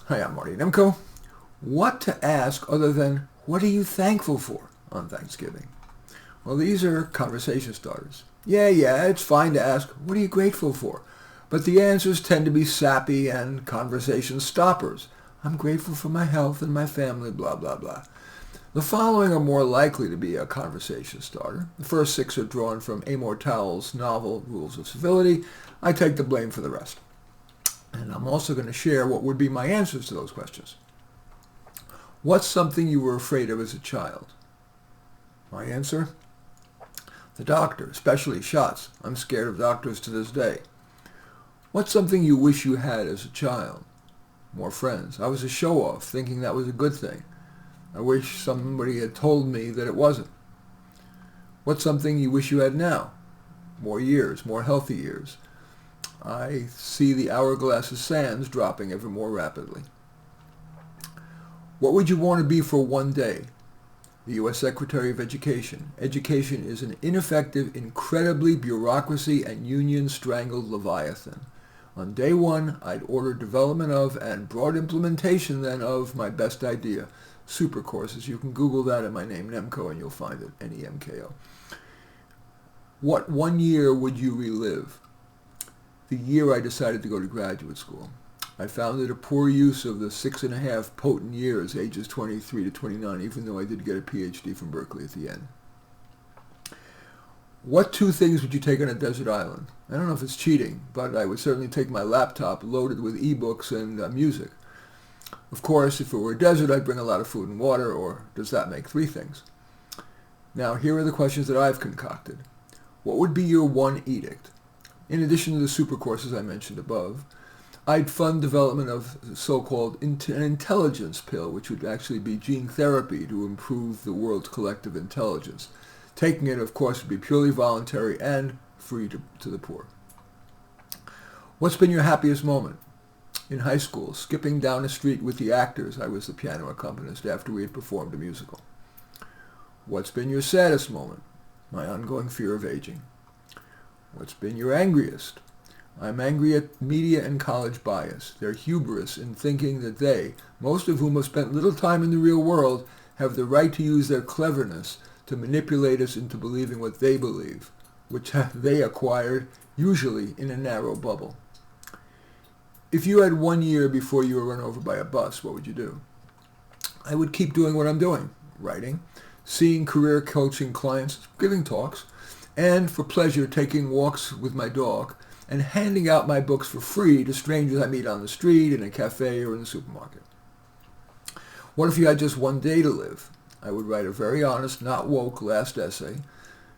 Hi, I'm Marty Nemko. What to ask other than, what are you thankful for on Thanksgiving? Well, these are conversation starters. Yeah, it's fine to ask, what are you grateful for? But the answers tend to be sappy and conversation stoppers. I'm grateful for my health and my family, blah, blah, blah. The following are more likely to be a conversation starter. The first 6 are drawn from Amor Towell's novel, Rules of Civility. I take the blame for the rest. And I'm also going to share what would be my answers to those questions. What's something you were afraid of as a child? My answer? The doctor, especially shots. I'm scared of doctors to this day. What's something you wish you had as a child? More friends. I was a show-off, thinking that was a good thing. I wish somebody had told me that it wasn't. What's something you wish you had now? More years, more healthy years. I see the hourglass of sands dropping ever more rapidly. What would you want to be for one day? The U.S. Secretary of Education. Education is an ineffective, incredibly bureaucracy and union-strangled leviathan. On day one, I'd order development of and broad implementation then of my best idea, super courses. You can Google that at my name, Nemko, and you'll find it, Nemko. What one year would you relive? The year I decided to go to graduate school. I found it a poor use of the 6.5 potent years, ages 23 to 29, even though I did get a PhD from Berkeley at the end. What 2 things would you take on a desert island? I don't know if it's cheating, but I would certainly take my laptop loaded with ebooks and music. Of course, if it were a desert, I'd bring a lot of food and water, or does that make 3 things? Now, here are the questions that I've concocted. What would be your one edict? In addition to the super courses I mentioned above, I'd fund development of so-called an intelligence pill, which would actually be gene therapy to improve the world's collective intelligence. Taking it, of course, would be purely voluntary and free to the poor. What's been your happiest moment? In high school, skipping down a street with the actors. I was the piano accompanist after we had performed a musical. What's been your saddest moment? My ongoing fear of aging. What's been your angriest? I'm angry at media and college bias, their hubris in thinking that they, most of whom have spent little time in the real world, have the right to use their cleverness to manipulate us into believing what they believe, which they acquired, usually in a narrow bubble. If you had 1 year before you were run over by a bus, what would you do? I would keep doing what I'm doing, writing, seeing career coaching clients, giving talks, and for pleasure taking walks with my dog, and handing out my books for free to strangers I meet on the street, in a cafe, or in the supermarket. What if you had just 1 day to live? I would write a very honest, not woke last essay,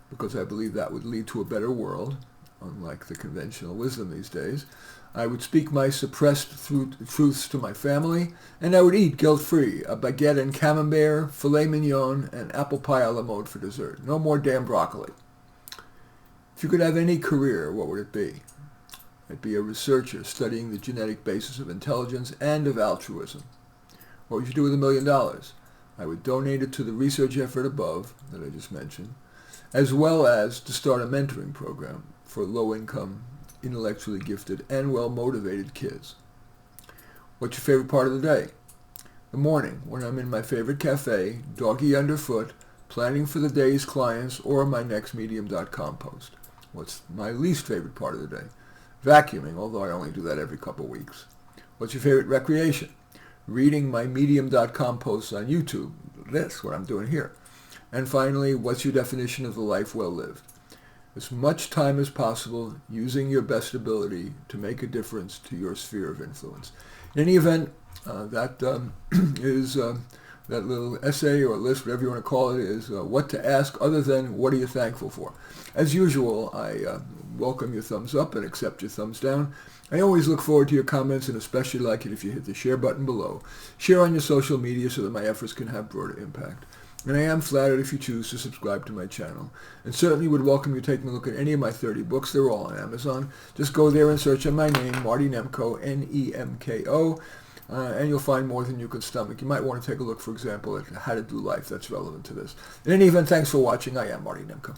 because I believe that would lead to a better world, unlike the conventional wisdom these days. I would speak my suppressed truths to my family, and I would eat guilt-free, a baguette and camembert, filet mignon, and apple pie a la mode for dessert. No more damn broccoli. If you could have any career, what would it be? I'd be a researcher studying the genetic basis of intelligence and of altruism. What would you do with $1 million? I would donate it to the research effort above, that I just mentioned, as well as to start a mentoring program for low-income, intellectually gifted, and well-motivated kids. What's your favorite part of the day? The morning, when I'm in my favorite cafe, doggy underfoot, planning for the day's clients or my next Medium.com post. What's my least favorite part of the day? Vacuuming, although I only do that every couple weeks. What's your favorite recreation? Reading my Medium.com posts on YouTube. That's what I'm doing here. And finally, what's your definition of the life well lived? As much time as possible using your best ability to make a difference to your sphere of influence. In any event, that is that little essay or list, whatever you want to call it, is what to ask other than what are you thankful for. As usual, I welcome your thumbs up and accept your thumbs down. I always look forward to your comments and especially like it if you hit the share button below. Share on your social media so that my efforts can have broader impact. And I am flattered if you choose to subscribe to my channel. And certainly would welcome you taking a look at any of my 30 books. They're all on Amazon. Just go there and search on my name, Marty Nemko, Nemko. And you'll find more than you can stomach. You might want to take a look, for example, at How to Do Life. That's relevant to this. In any event, thanks for watching. I am Marty Nemko.